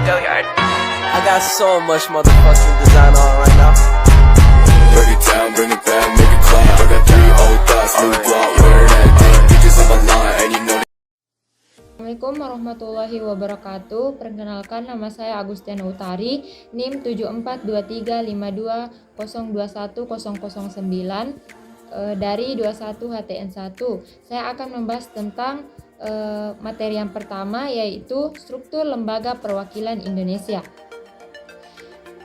I got so much motherfucking design on right now. Break it down, bring it back, make it clap. I got 3 old thoughts, new block, wear that thing. Bitches on my line, and you know. Assalamualaikum warahmatullahi wabarakatuh. Perkenalkan, nama saya Agustiana Utari, NIM 74235210210009 dari 21 HTN1. Saya akan membahas tentang materi yang pertama, yaitu struktur lembaga perwakilan Indonesia.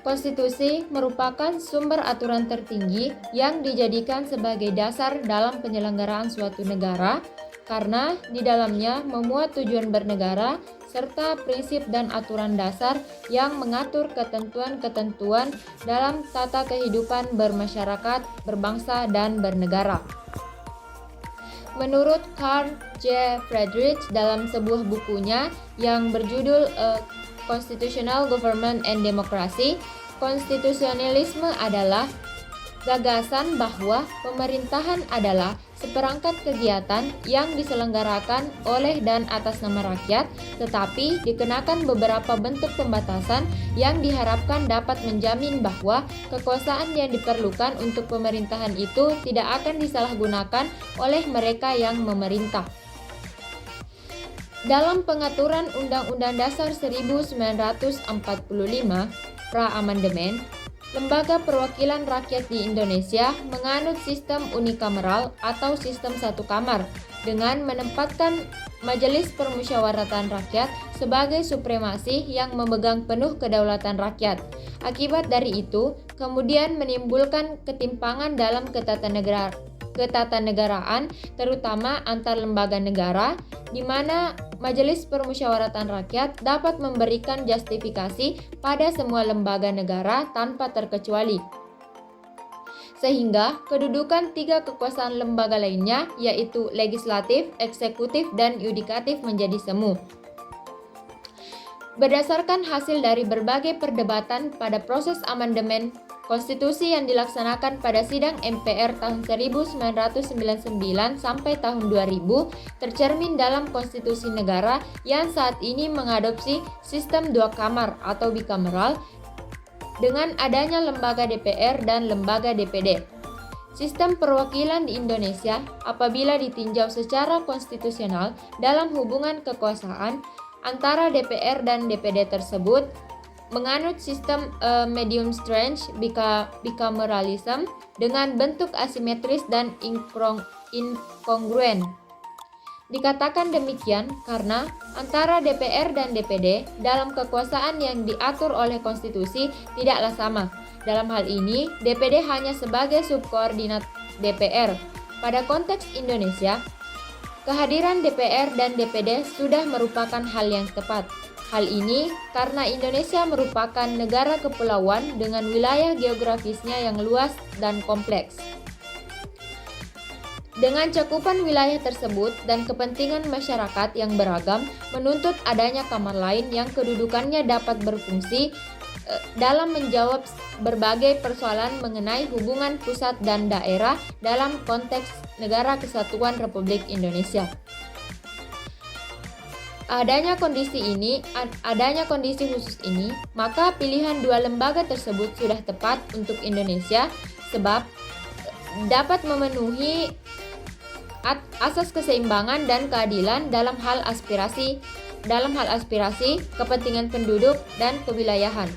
Konstitusi merupakan sumber aturan tertinggi yang dijadikan sebagai dasar dalam penyelenggaraan suatu negara, karena di dalamnya memuat tujuan bernegara serta prinsip dan aturan dasar yang mengatur ketentuan-ketentuan dalam tata kehidupan bermasyarakat, berbangsa, dan bernegara. Menurut Carl J. Friedrich dalam sebuah bukunya yang berjudul Constitutional Government and Democracy, konstitusionalisme adalah gagasan bahwa pemerintahan adalah seperangkat kegiatan yang diselenggarakan oleh dan atas nama rakyat, tetapi dikenakan beberapa bentuk pembatasan yang diharapkan dapat menjamin bahwa kekuasaan yang diperlukan untuk pemerintahan itu tidak akan disalahgunakan oleh mereka yang memerintah. Dalam pengaturan Undang-Undang Dasar 1945 pra-amandemen, Lembaga Perwakilan Rakyat di Indonesia menganut sistem unikameral atau sistem satu kamar dengan menempatkan Majelis Permusyawaratan Rakyat sebagai supremasi yang memegang penuh kedaulatan rakyat. Akibat dari itu, kemudian menimbulkan ketimpangan dalam ketatanegaraan, terutama antar lembaga negara, di mana Majelis Permusyawaratan Rakyat dapat memberikan justifikasi pada semua lembaga negara tanpa terkecuali. Sehingga kedudukan 3 kekuasaan lembaga lainnya, yaitu legislatif, eksekutif, dan yudikatif menjadi semu. Berdasarkan hasil dari berbagai perdebatan pada proses amandemen konstitusi yang dilaksanakan pada sidang MPR tahun 1999 sampai tahun 2000, tercermin dalam konstitusi negara yang saat ini mengadopsi sistem 2 kamar atau bikameral dengan adanya lembaga DPR dan lembaga DPD. Sistem perwakilan di Indonesia apabila ditinjau secara konstitusional dalam hubungan kekuasaan antara DPR dan DPD tersebut menganut sistem medium strength bicameralism dengan bentuk asimetris dan inkongruen. Dikatakan demikian karena antara DPR dan DPD dalam kekuasaan yang diatur oleh konstitusi tidaklah sama. Dalam hal ini, DPD hanya sebagai subkoordinat DPR. Pada konteks Indonesia, kehadiran DPR dan DPD sudah merupakan hal yang tepat. Hal ini karena Indonesia merupakan negara kepulauan dengan wilayah geografisnya yang luas dan kompleks. Dengan cakupan wilayah tersebut dan kepentingan masyarakat yang beragam menuntut adanya kamar lain yang kedudukannya dapat berfungsi dalam menjawab berbagai persoalan mengenai hubungan pusat dan daerah dalam konteks Negara Kesatuan Republik Indonesia. Adanya kondisi khusus ini, maka pilihan 2 lembaga tersebut sudah tepat untuk Indonesia sebab dapat memenuhi asas keseimbangan dan keadilan dalam hal aspirasi, kepentingan penduduk dan kewilayahan.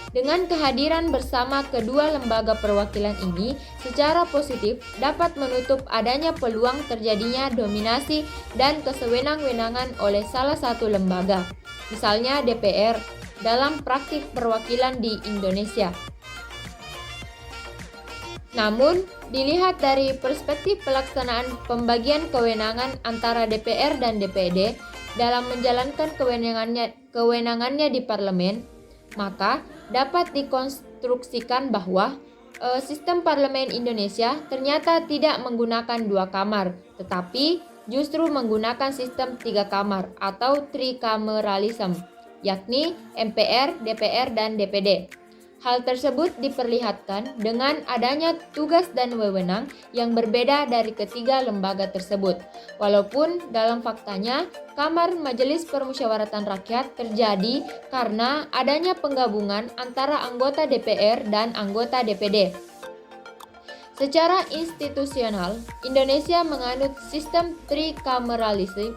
Dengan kehadiran bersama kedua lembaga perwakilan ini secara positif dapat menutup adanya peluang terjadinya dominasi dan kesewenang-wenangan oleh salah satu lembaga, misalnya DPR, dalam praktik perwakilan di Indonesia. Namun, dilihat dari perspektif pelaksanaan pembagian kewenangan antara DPR dan DPD dalam menjalankan kewenangannya di parlemen, maka dapat dikonstruksikan bahwa sistem parlemen Indonesia ternyata tidak menggunakan 2 kamar, tetapi justru menggunakan sistem 3 kamar atau tricameralism, yakni MPR, DPR, dan DPD. Hal tersebut diperlihatkan dengan adanya tugas dan wewenang yang berbeda dari ketiga lembaga tersebut. Walaupun dalam faktanya, Kamar Majelis Permusyawaratan Rakyat terjadi karena adanya penggabungan antara anggota DPR dan anggota DPD. Secara institusional, Indonesia menganut sistem trikameralisme,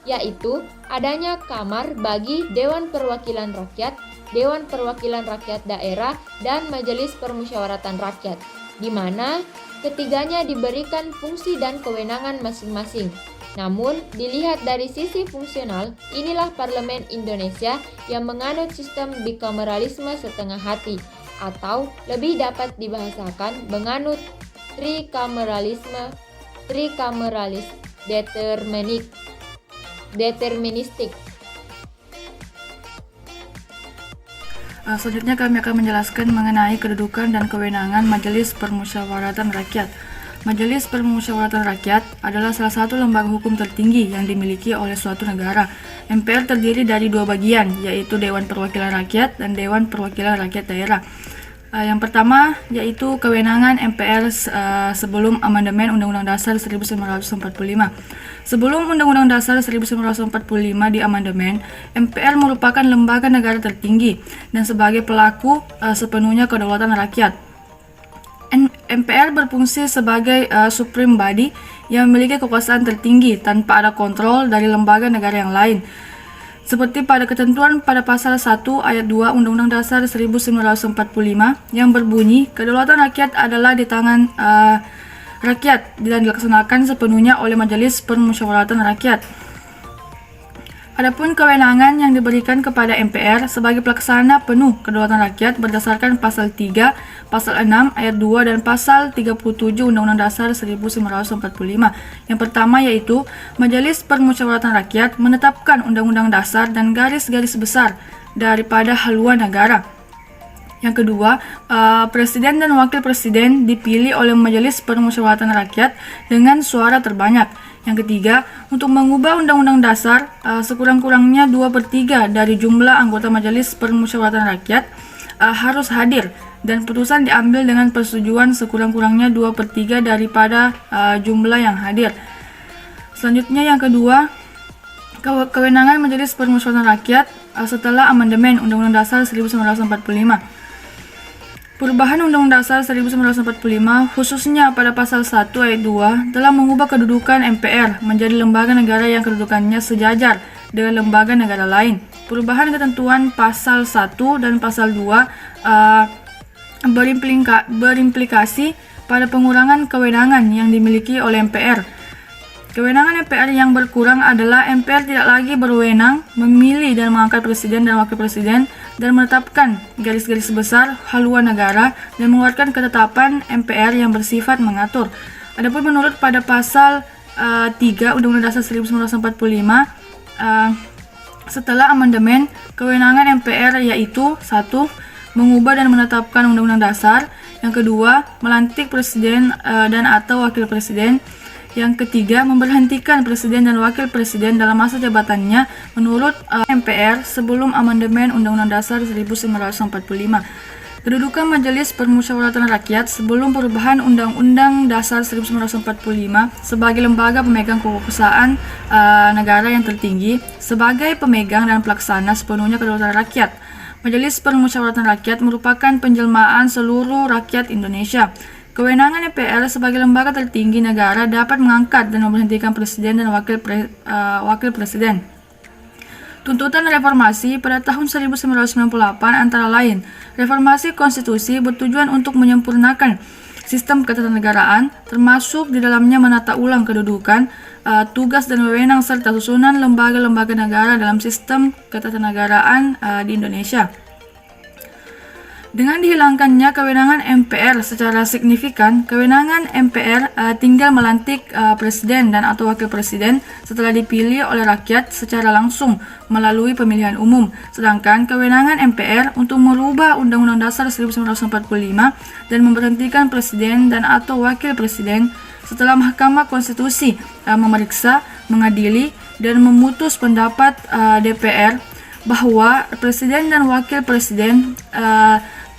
yaitu adanya kamar bagi Dewan Perwakilan Rakyat, Dewan Perwakilan Rakyat Daerah, dan Majelis Permusyawaratan Rakyat, di mana ketiganya diberikan fungsi dan kewenangan masing-masing. Namun, dilihat dari sisi fungsional, inilah Parlemen Indonesia yang menganut sistem bikameralisme setengah hati, atau lebih dapat dibahasakan menganut trikameralisme deterministik. Selanjutnya kami akan menjelaskan mengenai kedudukan dan kewenangan Majelis Permusyawaratan Rakyat. Majelis Permusyawaratan Rakyat adalah salah satu lembaga hukum tertinggi yang dimiliki oleh suatu negara. MPR terdiri dari dua bagian, yaitu Dewan Perwakilan Rakyat dan Dewan Perwakilan Rakyat Daerah. Yang pertama yaitu kewenangan MPR sebelum amandemen Undang-Undang Dasar 1945. Sebelum Undang-Undang Dasar 1945 diamandemen, MPR merupakan lembaga negara tertinggi dan sebagai pelaku sepenuhnya kedaulatan rakyat. MPR berfungsi sebagai supreme body yang memiliki kekuasaan tertinggi tanpa ada kontrol dari lembaga negara yang lain. Seperti pada ketentuan pada pasal 1 ayat 2 Undang-Undang Dasar 1945 yang berbunyi, kedaulatan rakyat adalah di tangan rakyat dan dilaksanakan sepenuhnya oleh Majelis Permusyawaratan Rakyat. Adapun kewenangan yang diberikan kepada MPR sebagai pelaksana penuh kedaulatan rakyat berdasarkan pasal 3, pasal 6 ayat 2 dan pasal 37 Undang-Undang Dasar 1945. Yang pertama yaitu Majelis Permusyawaratan Rakyat menetapkan undang-undang dasar dan garis-garis besar daripada haluan negara. Yang kedua, Presiden dan Wakil Presiden dipilih oleh Majelis Permusyawaratan Rakyat dengan suara terbanyak. Yang ketiga, untuk mengubah Undang-Undang Dasar, sekurang-kurangnya 2/3 dari jumlah anggota Majelis Permusyawaratan Rakyat harus hadir dan putusan diambil dengan persetujuan sekurang-kurangnya 2/3 daripada jumlah yang hadir. Selanjutnya yang kedua, kewenangan Majelis Permusyawaratan Rakyat setelah amandemen Undang-Undang Dasar 1945. Perubahan Undang-Undang Dasar 1945 khususnya pada pasal 1 ayat 2 telah mengubah kedudukan MPR menjadi lembaga negara yang kedudukannya sejajar dengan lembaga negara lain. Perubahan ketentuan pasal 1 dan pasal 2 berimplikasi pada pengurangan kewenangan yang dimiliki oleh MPR. Kewenangan MPR yang berkurang adalah MPR tidak lagi berwenang memilih dan mengangkat presiden dan wakil presiden dan menetapkan garis-garis besar haluan negara dan mengeluarkan ketetapan MPR yang bersifat mengatur. Adapun menurut pada pasal 3 Undang-Undang Dasar 1945 setelah amandemen, kewenangan MPR yaitu 1. Mengubah dan menetapkan Undang-Undang Dasar. Yang kedua, melantik presiden dan atau wakil presiden. Yang ketiga, memberhentikan presiden dan wakil presiden dalam masa jabatannya menurut MPR sebelum amandemen Undang-Undang Dasar 1945. Kedudukan Majelis Permusyawaratan Rakyat sebelum perubahan Undang-Undang Dasar 1945 sebagai lembaga pemegang kekuasaan negara yang tertinggi, sebagai pemegang dan pelaksana sepenuhnya kedaulatan rakyat. Majelis Permusyawaratan Rakyat merupakan penjelmaan seluruh rakyat Indonesia. Kewenangan DPR sebagai lembaga tertinggi negara dapat mengangkat dan memberhentikan presiden dan wakil presiden. Tuntutan reformasi pada tahun 1998 antara lain, reformasi konstitusi bertujuan untuk menyempurnakan sistem ketatanegaraan, termasuk di dalamnya menata ulang kedudukan, tugas dan wewenang serta susunan lembaga-lembaga negara dalam sistem ketatanegaraan di Indonesia. Dengan dihilangkannya kewenangan MPR secara signifikan, kewenangan MPR tinggal melantik presiden dan atau wakil presiden setelah dipilih oleh rakyat secara langsung melalui pemilihan umum. Sedangkan kewenangan MPR untuk merubah Undang-Undang Dasar 1945 dan memberhentikan presiden dan atau wakil presiden setelah Mahkamah Konstitusi memeriksa, mengadili, dan memutus pendapat DPR bahwa presiden dan wakil presiden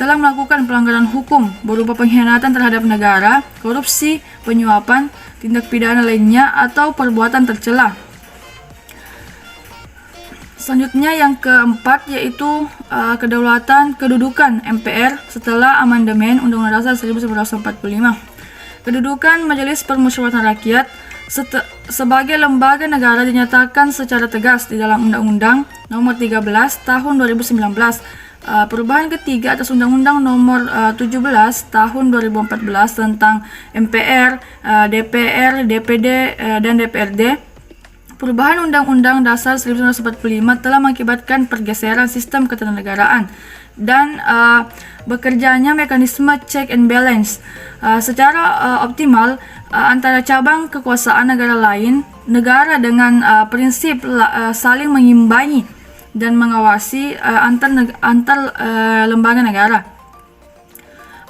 telah melakukan pelanggaran hukum berupa pengkhianatan terhadap negara, korupsi, penyuapan, tindak pidana lainnya, atau perbuatan tercela. Selanjutnya yang keempat yaitu kedudukan MPR setelah amandemen Undang-Undang Dasar 1945. Kedudukan Majelis Permusyawaratan Rakyat sebagai lembaga negara dinyatakan secara tegas di dalam Undang-Undang Nomor 13 Tahun 2019. Perubahan ketiga atas Undang-Undang Nomor 17 Tahun 2014 tentang MPR, DPR, DPD, dan DPRD. Perubahan Undang-Undang Dasar 1945 telah mengakibatkan pergeseran sistem ketatanegaraan dan bekerjanya mekanisme check and balance secara optimal antara cabang kekuasaan negara lain, negara dengan prinsip saling mengimbangi dan mengawasi antar lembaga negara.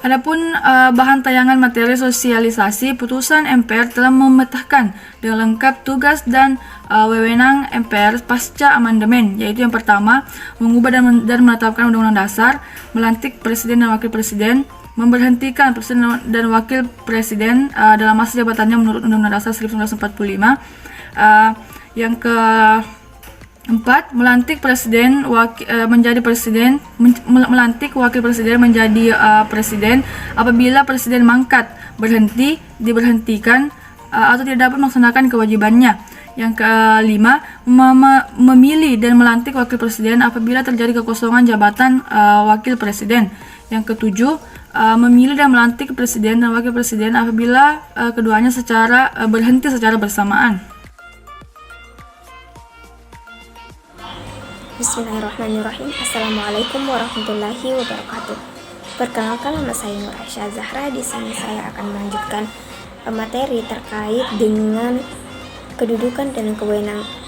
Adapun bahan tayangan materi sosialisasi, putusan MPR telah memetakan dengan lengkap tugas dan wewenang MPR pasca amandemen, yaitu yang pertama, mengubah dan menetapkan Undang-Undang Dasar, melantik Presiden dan Wakil Presiden, memberhentikan Presiden dan Wakil Presiden dalam masa jabatannya menurut Undang-Undang Dasar 1945. Yang keempat, melantik presiden menjadi presiden, melantik wakil presiden menjadi presiden apabila presiden mangkat, berhenti, diberhentikan atau tidak dapat melaksanakan kewajibannya. Yang kelima, memilih dan melantik wakil presiden apabila terjadi kekosongan jabatan wakil presiden. Yang ketujuh, memilih dan melantik presiden dan wakil presiden apabila keduanya berhenti secara bersamaan. Bismillahirrahmanirrahim. Assalamualaikum warahmatullahi wabarakatuh. Perkenalkan, nama saya Nur Aisyah Zahra. Di sini saya akan melanjutkan materi terkait dengan kedudukan dan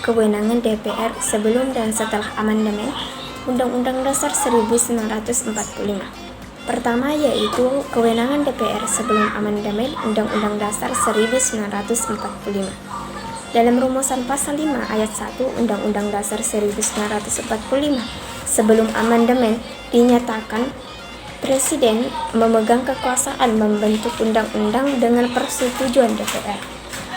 kewenangan DPR sebelum dan setelah amandemen Undang-Undang Dasar 1945. Pertama yaitu kewenangan DPR sebelum amandemen Undang-Undang Dasar 1945. Dalam rumusan pasal 5 ayat 1 Undang-Undang Dasar 1945 sebelum amandemen dinyatakan Presiden memegang kekuasaan membentuk undang-undang dengan persetujuan DPR.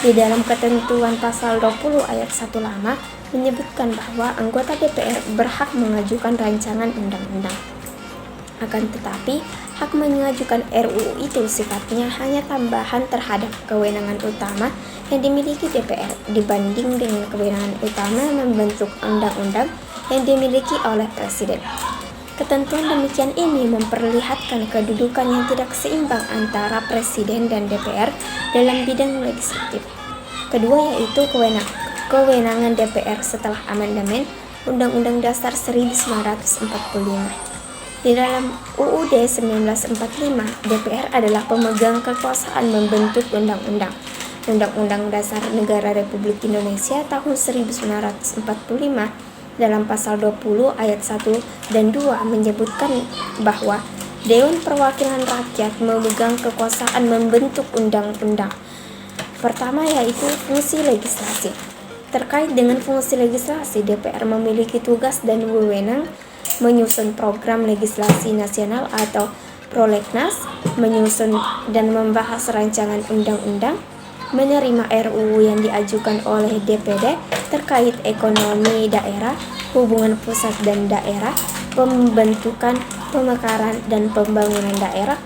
Di dalam ketentuan pasal 20 ayat 1 lama menyebutkan bahwa anggota DPR berhak mengajukan rancangan undang-undang. Akan tetapi, hak mengajukan RUU itu sifatnya hanya tambahan terhadap kewenangan utama yang dimiliki DPR dibanding dengan kewenangan utama membentuk undang-undang yang dimiliki oleh Presiden. Ketentuan demikian ini memperlihatkan kedudukan yang tidak seimbang antara Presiden dan DPR dalam bidang legislatif. Kedua yaitu kewenangan DPR setelah amandemen Undang-Undang Dasar 1945. Di dalam UUD 1945, DPR adalah pemegang kekuasaan membentuk undang-undang. Undang-Undang Dasar Negara Republik Indonesia tahun 1945 dalam pasal 20 ayat 1 dan 2 menyebutkan bahwa Dewan Perwakilan Rakyat memegang kekuasaan membentuk undang-undang. Pertama yaitu fungsi legislasi. Terkait dengan fungsi legislasi, DPR memiliki tugas dan wewenang menyusun program legislasi nasional atau prolegnas, menyusun dan membahas rancangan undang-undang, menerima RUU yang diajukan oleh DPD terkait ekonomi daerah, hubungan pusat dan daerah, pembentukan, pemekaran dan pembangunan daerah,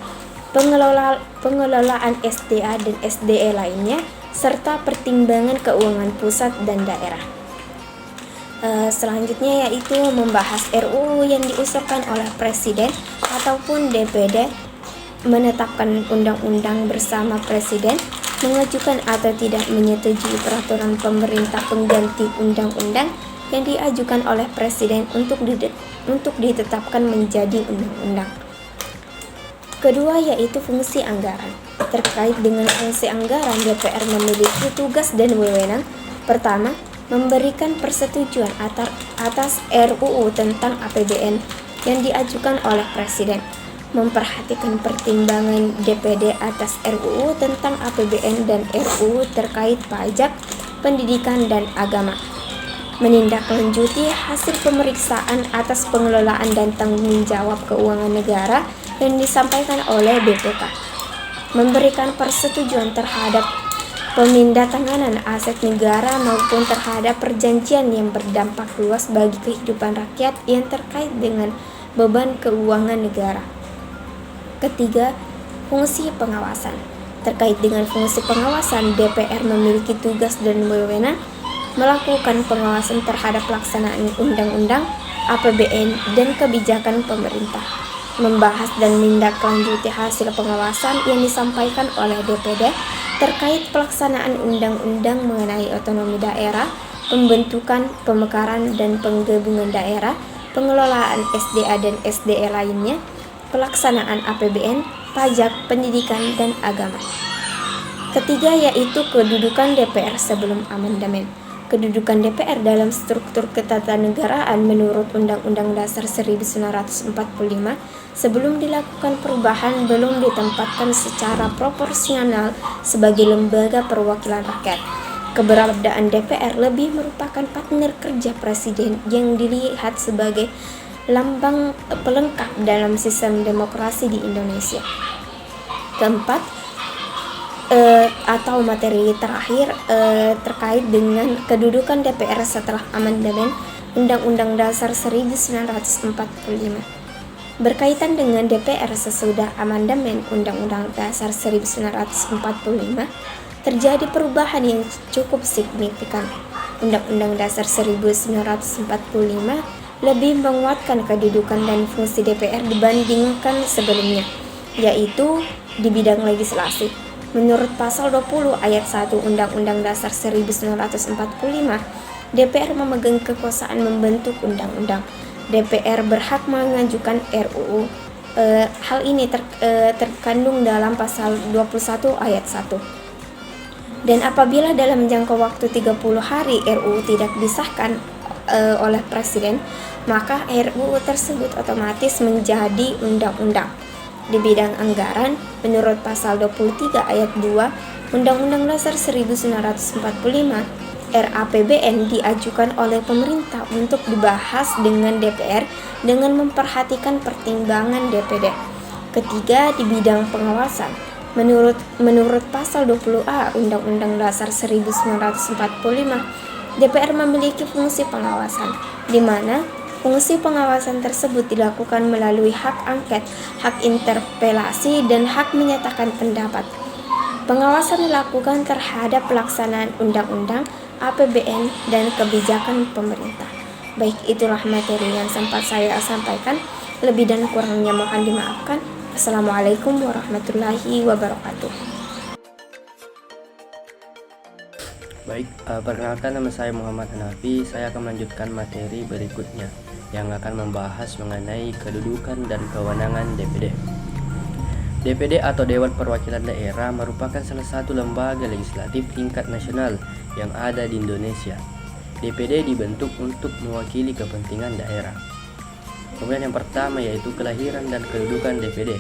pengelolaan SDA dan SDE lainnya, serta pertimbangan keuangan pusat dan daerah. Selanjutnya yaitu membahas RUU yang diusulkan oleh Presiden ataupun DPD, menetapkan undang-undang bersama Presiden, mengajukan atau tidak menyetujui peraturan pemerintah pengganti undang-undang yang diajukan oleh Presiden untuk ditetapkan menjadi undang-undang. Kedua yaitu fungsi anggaran. Terkait dengan fungsi anggaran, DPR memiliki tugas dan wewenang. Pertama, memberikan persetujuan atas RUU tentang APBN yang diajukan oleh Presiden, memperhatikan pertimbangan DPD atas RUU tentang APBN dan RUU terkait pajak, pendidikan, dan agama. menindaklanjuti hasil pemeriksaan atas pengelolaan dan tanggung jawab keuangan negara yang disampaikan oleh BPK, memberikan persetujuan terhadap pemindahantanganan aset negara maupun terhadap perjanjian yang berdampak luas bagi kehidupan rakyat yang terkait dengan beban keuangan negara. Ketiga, fungsi pengawasan. Terkait dengan fungsi pengawasan, DPR memiliki tugas dan wewenang melakukan pengawasan terhadap pelaksanaan undang-undang, APBN, dan kebijakan pemerintah, membahas dan menindaklanjuti hasil pengawasan yang disampaikan oleh DPD terkait pelaksanaan undang-undang mengenai otonomi daerah, pembentukan, pemekaran, dan penggabungan daerah, pengelolaan SDA dan SDE lainnya, pelaksanaan APBN, pajak, pendidikan, dan agama. Ketiga yaitu kedudukan DPR sebelum amandemen. Kedudukan DPR dalam struktur ketatanegaraan menurut Undang-Undang Dasar 1945 sebelum dilakukan perubahan belum ditempatkan secara proporsional sebagai lembaga perwakilan rakyat. Keberadaan DPR lebih merupakan partner kerja presiden yang dilihat sebagai lambang pelengkap dalam sistem demokrasi di Indonesia. Keempat, atau materi terakhir terkait dengan kedudukan DPR setelah amandemen Undang-Undang Dasar 1945. Berkaitan dengan DPR sesudah amandemen Undang-Undang Dasar 1945, terjadi perubahan yang cukup signifikan. Undang-Undang Dasar 1945 lebih menguatkan kedudukan dan fungsi DPR dibandingkan sebelumnya, yaitu di bidang legislasi. Menurut pasal 20 ayat 1 Undang-Undang Dasar 1945, DPR memegang kekuasaan membentuk undang-undang. DPR berhak mengajukan RUU. Hal ini terkandung dalam pasal 21 ayat 1. Dan apabila dalam jangka waktu 30 hari RUU tidak disahkan oleh Presiden, maka RUU tersebut otomatis menjadi undang-undang. Di bidang anggaran, menurut pasal 23 ayat 2 Undang-Undang Dasar 1945, RAPBN diajukan oleh pemerintah untuk dibahas dengan DPR dengan memperhatikan pertimbangan DPD. Ketiga, di bidang pengawasan, menurut pasal 20A Undang-Undang Dasar 1945, DPR memiliki fungsi pengawasan, di mana fungsi pengawasan tersebut dilakukan melalui hak angket, hak interpelasi, dan hak menyatakan pendapat. Pengawasan dilakukan terhadap pelaksanaan undang-undang, APBN, dan kebijakan pemerintah. Baik, itulah materi yang sempat saya sampaikan. Lebih dan kurangnya mohon dimaafkan. Assalamualaikum warahmatullahi wabarakatuh. Baik, perkenalkan nama saya Muhammad Hanafi. Saya akan melanjutkan materi berikutnya yang akan membahas mengenai kedudukan dan kewenangan DPD. DPD atau Dewan Perwakilan Daerah merupakan salah satu lembaga legislatif tingkat nasional yang ada di Indonesia. DPD dibentuk untuk mewakili kepentingan daerah. Kemudian yang pertama yaitu kelahiran dan kedudukan DPD.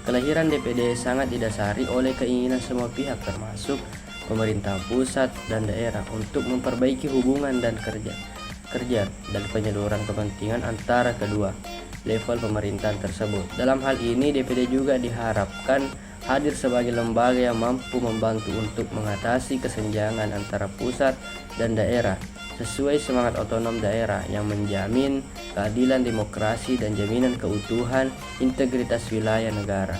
Kelahiran DPD sangat didasari oleh keinginan semua pihak termasuk pemerintah pusat dan daerah untuk memperbaiki hubungan dan kerja dan penyaluran kepentingan antara kedua level pemerintahan tersebut. Dalam hal ini DPD juga diharapkan hadir sebagai lembaga yang mampu membantu untuk mengatasi kesenjangan antara pusat dan daerah sesuai semangat otonom daerah yang menjamin keadilan demokrasi dan jaminan keutuhan integritas wilayah negara.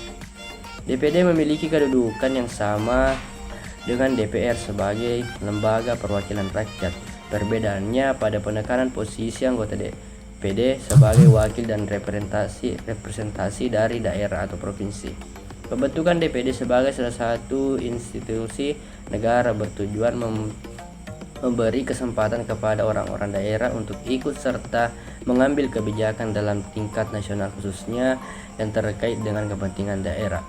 DPD memiliki kedudukan yang sama dengan DPR sebagai lembaga perwakilan rakyat. Perbedaannya pada penekanan posisi anggota DPD sebagai wakil dan representasi dari daerah atau provinsi. Pembentukan DPD sebagai salah satu institusi negara bertujuan memberi kesempatan kepada orang-orang daerah untuk ikut serta mengambil kebijakan dalam tingkat nasional khususnya yang terkait dengan kepentingan daerah.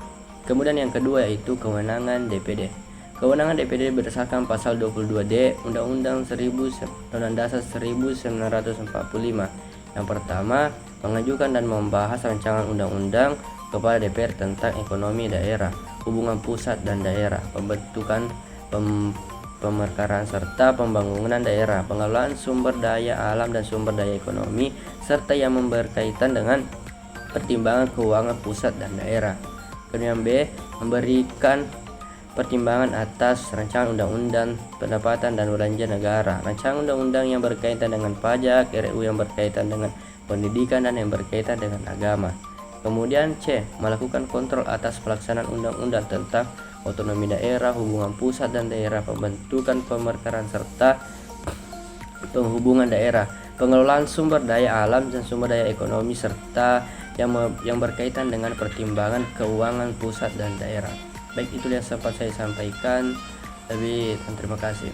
Kemudian yang kedua yaitu kewenangan DPD. Kewenangan DPD berdasarkan pasal 22D Undang-Undang Dasar 1945. Yang pertama, mengajukan dan membahas rancangan undang-undang kepada DPR tentang ekonomi daerah, hubungan pusat dan daerah, pembentukan pemekaraan serta pembangunan daerah, pengelolaan sumber daya alam dan sumber daya ekonomi, serta yang berkaitan dengan pertimbangan keuangan pusat dan daerah. Kemudian B, memberikan pertimbangan atas rancangan undang-undang pendapatan dan belanja negara, rancangan undang-undang yang berkaitan dengan pajak, RUU yang berkaitan dengan pendidikan dan yang berkaitan dengan agama. Kemudian C, melakukan kontrol atas pelaksanaan undang-undang tentang otonomi daerah, hubungan pusat dan daerah, pembentukan pemekaraan serta penghubungan daerah, pengelolaan sumber daya alam dan sumber daya ekonomi serta yang berkaitan dengan pertimbangan keuangan pusat dan daerah. Baik, itu yang sempat saya sampaikan. Terima kasih.